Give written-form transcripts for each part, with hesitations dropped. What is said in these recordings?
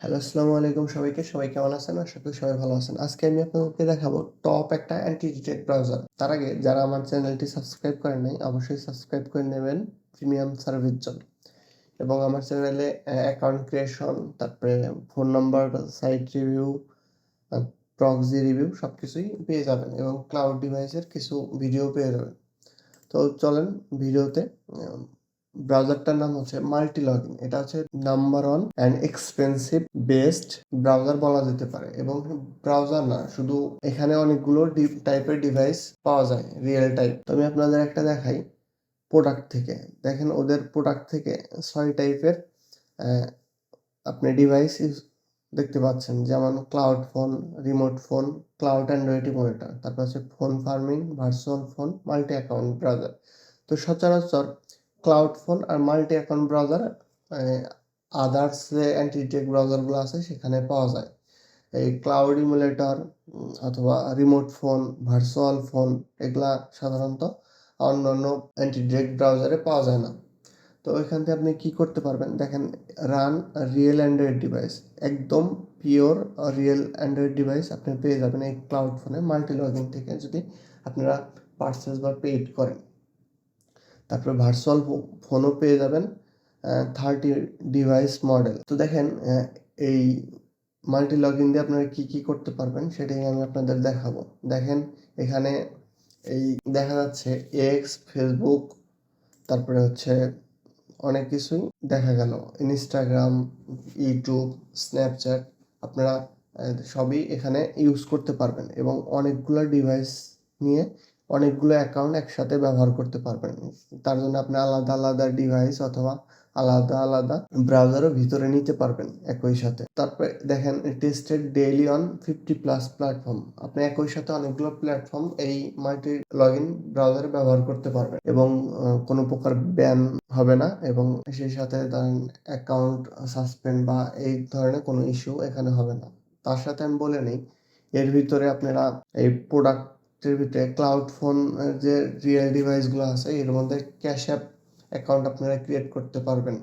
Hello, আসসালামু আলাইকুম সবাইকে। সবাই কেমন আছেন? আশা করি সবাই ভালো আছেন। আজকে আমি আপনাদেরকে দেখাবো টপ একটা অ্যান্টি ডিটেক্ট ব্রাউজার। তার আগে যারা আমার চ্যানেলটি সাবস্ক্রাইব করেন নাই, অবশ্যই সাবস্ক্রাইব করে নেবেন প্রিমিয়াম সার্ভিস জন্য। এবং আমার চ্যানেলে অ্যাকাউন্ট ক্রিয়েশন, তারপরে ফোন নাম্বার, সাইট রিভিউ, আ প্রক্সি রিভিউ সবকিছুই পেয়ে যাবেন এবং ক্লাউড ডিভাইসের কিছু ভিডিও পেয়ে যাবেন। তো চলেন ভিডিওতে উম ব্রাউজারটার নাম হচ্ছে মাল্টিলগিন। এটা হচ্ছে number 1 and expensive best browser বলা যেতে পারে এবং ব্রাউজার না শুধু এখানে অনেকগুলো টাইপের ডিভাইস পাওয়া যায় রিয়েল টাইপ। তো আমি আপনাদের একটা দেখাই প্রোডাক্ট থেকে। দেখেন ওদের প্রোডাক্ট থেকে ৬ টাইপের অ্যা আপনি ডিভাইস দেখতে পাচ্ছেন, যেমন cloud phone, remote phone, cloud Android emulator, তারপর হচ্ছে phone farming, virtual phone, multi account browser. তো সচরাচর ক্লাউড ফোন আর মাল্টি অ্যাকাউন্ট ব্রাউজার আদার্স যে অ্যান্টিটেক ব্রাউজারগুলো আছে সেখানে পাওয়া যায়। এই ক্লাউড ইমুলেটর অথবা রিমোট ফোন, ভার্চুয়াল ফোন এগুলা সাধারণত অন্যান্য অ্যান্টিটেক ব্রাউজারে পাওয়া যায় না। তো এখান থেকে আপনি কি করতে পারবেন দেখেন, রান রিয়েল অ্যান্ড্রয়েড ডিভাইস, একদম পিওর রিয়েল অ্যান্ড্রয়েড ডিভাইস আপনি পেয়ে যাবেন এই ক্লাউড ফোনে মাল্টি লগইন থেকে, যদি আপনারা পারচেজ বা পেইড করেন। তারপরে ভার্চুয়াল ফোনও পেয়ে যাবেন 30 ডিভাইস মডেল। তো দেখেন এই মাল্টি লগইন দিয়ে আপনারা কি করতে পারবেন সেটাই আমি আপনাদের দেখাবো। দেখেন এখানে এই দেখা যাচ্ছে এক্স, ফেসবুক, তারপরে হচ্ছে অনেক কিছুই দেখা গেল। ইনস্টাগ্রাম, ইউটিউব, স্ন্যাপচ্যাট আপনারা সবই এখানে ইউজ করতে পারবেন এবং অনেকগুলো ডিভাইস নিয়ে অনেকগুলো অ্যাকাউন্ট একসাথে ব্যবহার করতে পারবেন। তার জন্য আপনি আলাদা, আলাদা ডিভাইস অথবা আলাদা, আলাদা ব্রাউজারও ভিতরে নিতে পারবেন একই সাথে। তারপরে দেখেন টেস্টেড ডেইলি অন 50+ প্ল্যাটফর্ম। আপনি একই সাথে অনেকগুলো প্ল্যাটফর্ম এই মাল্টি লগইন ব্রাউজারে ব্যবহার করতে পারবেন এবং কোনো প্রকার ব্যান হবে না এবং সেই সাথে ধরেন অ্যাকাউন্ট সাসপেন্ড বা এই ধরনের কোনো ইস্যু এখানে হবে না। তার সাথে আমি বলে নেই, এর ভিতরে আপনারা এই প্রোডাক্টের ভিতরে ক্লাউড ফোন যে রিয়েল ডিভাইসগুলো আছে এর মধ্যে ক্যাশ অ্যাপ অ্যাকাউন্ট আপনারা ক্রিয়েট করতে পারবেন।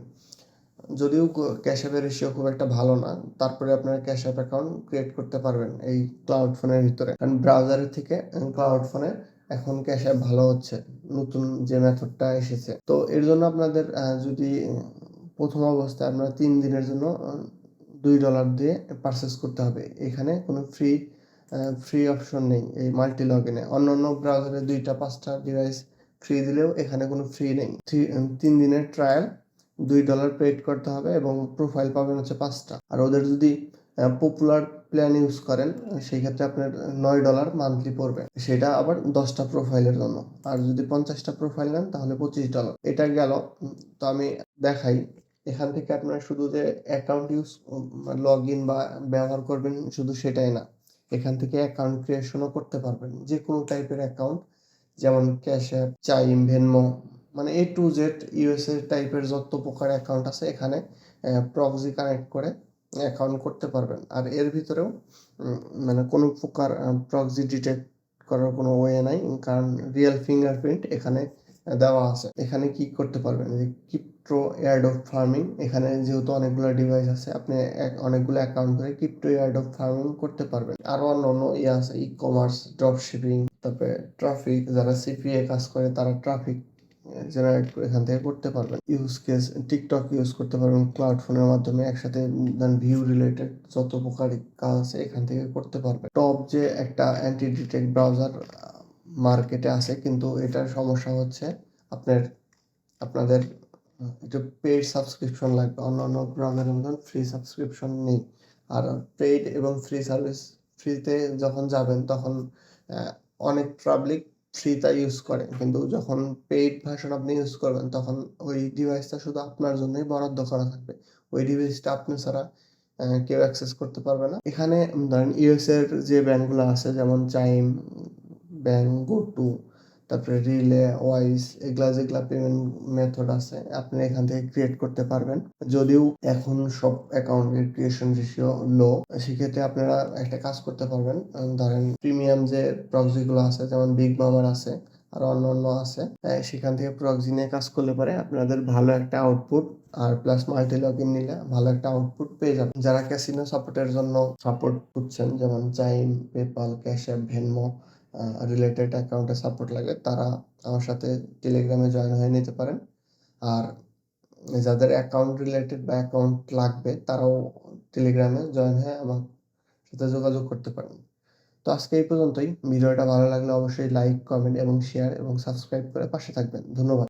যদিও ক্যাশ অ্যাপের রেশিও খুব একটা ভালো না, তারপরে আপনারা ক্যাশ অ্যাপ অ্যাকাউন্ট ক্রিয়েট করতে পারবেন এই ক্লাউড ফোনের ভিতরে। কারণ ব্রাউজারের থেকে ক্লাউড ফোনে এখন ক্যাশ অ্যাপ ভালো হচ্ছে, নতুন যে মেথডটা এসেছে। তো এর জন্য আপনাদের যদি প্রথম অবস্থায় আপনারা ৩ দিনের জন্য $2 দিয়ে পারচেজ করতে হবে। এখানে কোনো ফ্রি অপশন নেই এই মাল্টি লগইনে। অন্যান্য ব্রাউজারে ২টা ৫টা ডিভাইস ফ্রি দিলেও এখানে কোনো ফ্রি নেই। ৩ দিনের ট্রায়াল $2 পেইড করতে হবে এবং প্রোফাইল পাবেন হচ্ছে 5টা। আর ওদের যদি পপুলার প্ল্যান ইউজ করেন সেই ক্ষেত্রে আপনার $9 মান্থলি পড়বে। সেটা আবার 10টা প্রোফাইলের জন্য। আর যদি 50টা প্রোফাইল নেন তাহলে $25। এটা গেল। তো আমি দেখাই এখান থেকে আপনারা শুধু যে অ্যাকাউন্ট লগইন বা ব্যবহার করবেন শুধু সেটাই না। এখান থেকে অ্যাকাউন্ট ক্রিয়েশনও করতে পারবেন। যেকোনো টাইপের অ্যাকাউন্ট, যেমন ক্যাশ অ্যাপ, চাইম, ভেনমো, মানে A to Z USA টাইপের যত প্রকার অ্যাকাউন্ট আছে এখানে প্রক্সি কানেক্ট করে অ্যাকাউন্ট করতে পারবেন। আর এর ভিতরেও মানে কোনো প্রকার প্রক্সি ডিটেক্ট করার কোনো ওয়ে নাই, কারণ রিয়েল ফিঙ্গারপ্রিন্ট এখানে দেওয়া আছে। এখানে কি করতে পারবেন যে ক্রিপ্টো এয়ারড্রপ ফার্মিং, এখানে যেহেতু অনেকগুলো ডিভাইস আছে আপনি অনেকগুলো অ্যাকাউন্ট ধরে ক্রিপ্টো এয়ারড্রপ ফার্মিং করতে পারবেন। আরও অন্যান্য আছে ই-কমার্স, ড্রপ শিপিং, তারপরে ট্রাফিক, যারা সিপিএ কাজ করে তারা ট্রাফিক জেনারেট এখান থেকে করতে পারবেন। ইউজ কেস টিকটক ইউজ করতে পারবেন ক্লাউড ফোনের মাধ্যমে, একসাথে ভিউ রিলেটেড যত প্রকার কাজ আছে এখান থেকে করতে পারবেন। টপ যে একটা অ্যান্টি ডিটেক্ট ব্রাউজার মার্কেটে আছে, কিন্তু এটার সমস্যা হচ্ছে আপনাদের একটু পেইড সাবস্ক্রিপশন লাগবে। অন্যান্য ব্রাউজারের মতন ফ্রি সাবস্ক্রিপশন নেই। আর পেইড এবং ফ্রি সার্ভিস, ফ্রিতে যখন যাবেন তখন অনেক পাবলিক ফ্রিটা ইউজ করে, কিন্তু যখন পেইড ভার্সন আপনি ইউজ করবেন তখন ওই ডিভাইসটা শুধু আপনার জন্যই বরাদ্দ করা থাকবে। ওই ডিভাইসটা আপনি ছাড়া কেউ অ্যাক্সেস করতে পারবে না। এখানে ধরেন ইউএস এর যে ব্যাংকগুলো আছে যেমন চাইম ব্যাংক, গোটু, তারপরে রিলে, ওয়াইজ, যেগুলা পেমেন্ট মেথড আছে আপনি এখান থেকে ক্রিয়েট করতে পারবেন। যদিও এখন সব অ্যাকাউন্টের ক্রিয়েশন রেশিও লো, সেক্ষেত্রে আপনারা একটা কাজ করতে পারবেন। ধরেন প্রিমিয়াম যে প্রক্সিগুলো আছে যেমন বিগ মামার আছে, আরো অন্যান্য আছে। সেখান থেকে প্রক্সি নিয়ে কাজ করলে পরে আপনাদের ভালো একটা আউটপুট আর প্লাস মাল্টি লগইন নিলে ভালো একটা আউটপুট পেয়ে যাবেন। যারা ক্যাসিনো সাপোর্টের জন্য সাপোর্ট খুঁজছেন, যেমন Chime, PayPal, Cash App, Venmo related অ্যাকাউন্টে সাপোর্ট লাগে, তারা আমার সাথে টেলিগ্রামে জয়েন হয়ে নিতে পারেন। আর যাদের অ্যাকাউন্ট রিলেটেড বা অ্যাকাউন্ট লাগবে তারাও টেলিগ্রামে জয়েন হয়ে আমার সাথে যোগাযোগ করতে পারেন। তো আজকে এই পর্যন্তই। ভিডিওটা ভালো লাগলে অবশ্যই লাইক, কমেন্ট এবং শেয়ার এবং সাবস্ক্রাইব করে পাশে থাকবেন। ধন্যবাদ।